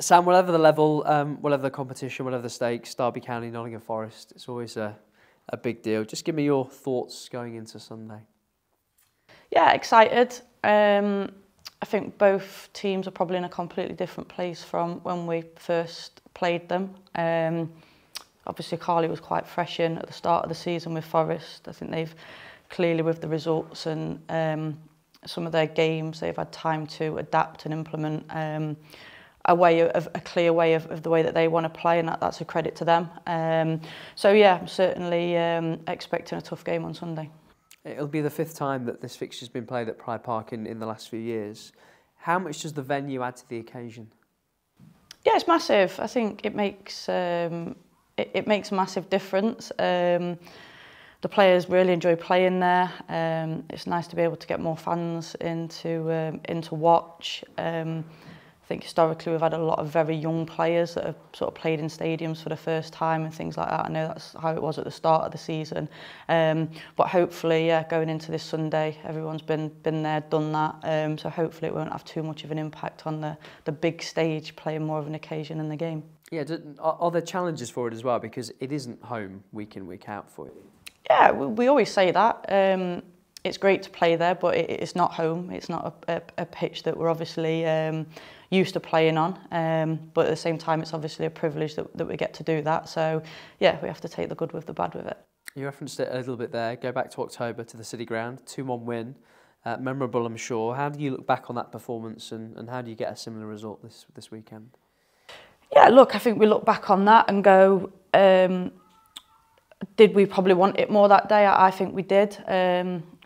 Sam, whatever the level, whatever the competition, whatever the stakes, Derby County, Nottingham Forest, it's always a big deal. Just give me your thoughts going into Sunday. Yeah, excited. I think both teams are probably in a completely different place from when we first played them. Obviously, Carly was quite fresh in at the start of the season with Forest. I think they've clearly, with the results and some of their games, they've had time to adapt and implement a clear way of the way that they want to play, and that's a credit to them. So yeah, I'm certainly expecting a tough game on Sunday. It'll be the 5th time that this fixture's been played at Pride Park in the last few years. How much does the venue add to the occasion? Yeah, it's massive. I think it makes it makes a massive difference. The players really enjoy playing there. It's nice to be able to get more fans in to watch. I think historically we've had a lot of very young players that have sort of played in stadiums for the first time and things like that. I know that's how it was at the start of the season. But hopefully, yeah, going into this Sunday, everyone's been there, done that. So hopefully it won't have too much of an impact on the big stage, playing more of an occasion in the game. Yeah, are there challenges for it as well? Because it isn't home week in, week out for you. Yeah, we always say that. It's great to play there, but it's not home. It's not a pitch that we're obviously used to playing on. But at the same time, it's obviously a privilege that we get to do that. So, yeah, we have to take the good with the bad with it. You referenced it a little bit there. Go back to October to the City Ground, 2-1 win. Memorable, I'm sure. How do you look back on that performance and how do you get a similar result this weekend? Yeah, look, I think we look back on that and go, did we probably want it more that day? I think we did.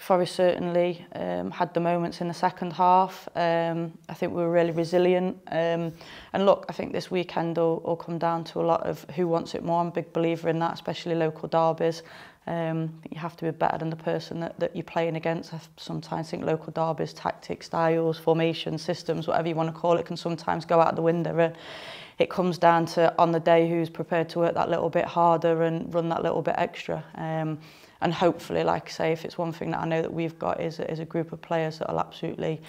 Forest certainly had the moments in the second half. I think we were really resilient. And look, I think this weekend will come down to a lot of who wants it more. I'm a big believer in that, especially local derbies. You have to be better than the person that you're playing against. I sometimes think local derbies, tactics, styles, formations, systems, whatever you want to call it, can sometimes go out the window. And it comes down to, on the day, who's prepared to work that little bit harder and run that little bit extra. And hopefully, like I say, if it's one thing that I know that we've got is a group of players that will absolutely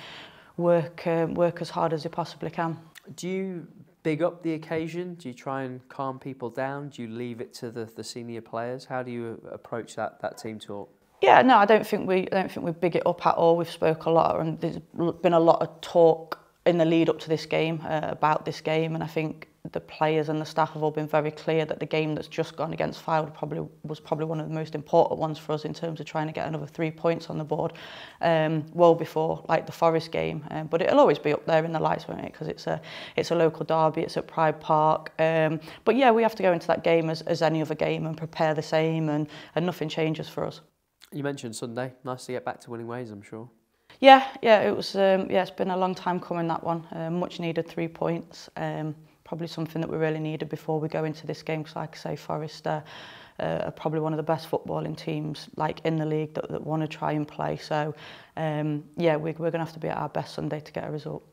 work as hard as they possibly can. Do you big up the occasion? Do you try and calm people down? Do you leave it to the senior players? How do you approach that team talk? Yeah, no, I don't think we big it up at all. We've spoke a lot, and there's been a lot of talk in the lead up to this game about this game, and I think the players and the staff have all been very clear that the game that's just gone against Fylde was probably one of the most important ones for us in terms of trying to get another 3 points on the board, well before like the Forest game. But it'll always be up there in the lights, won't it? Because it's a local derby, it's at Pride Park. But yeah, we have to go into that game as any other game and prepare the same, and nothing changes for us. You mentioned Sunday. Nice to get back to winning ways, I'm sure. Yeah, it was. It's been a long time coming, that one. Much needed 3 points. Probably something that we really needed before we go into this game, because like I say, Forest are probably one of the best footballing teams like in the league that want to try and play. So yeah, we're going to have to be at our best Sunday to get a result.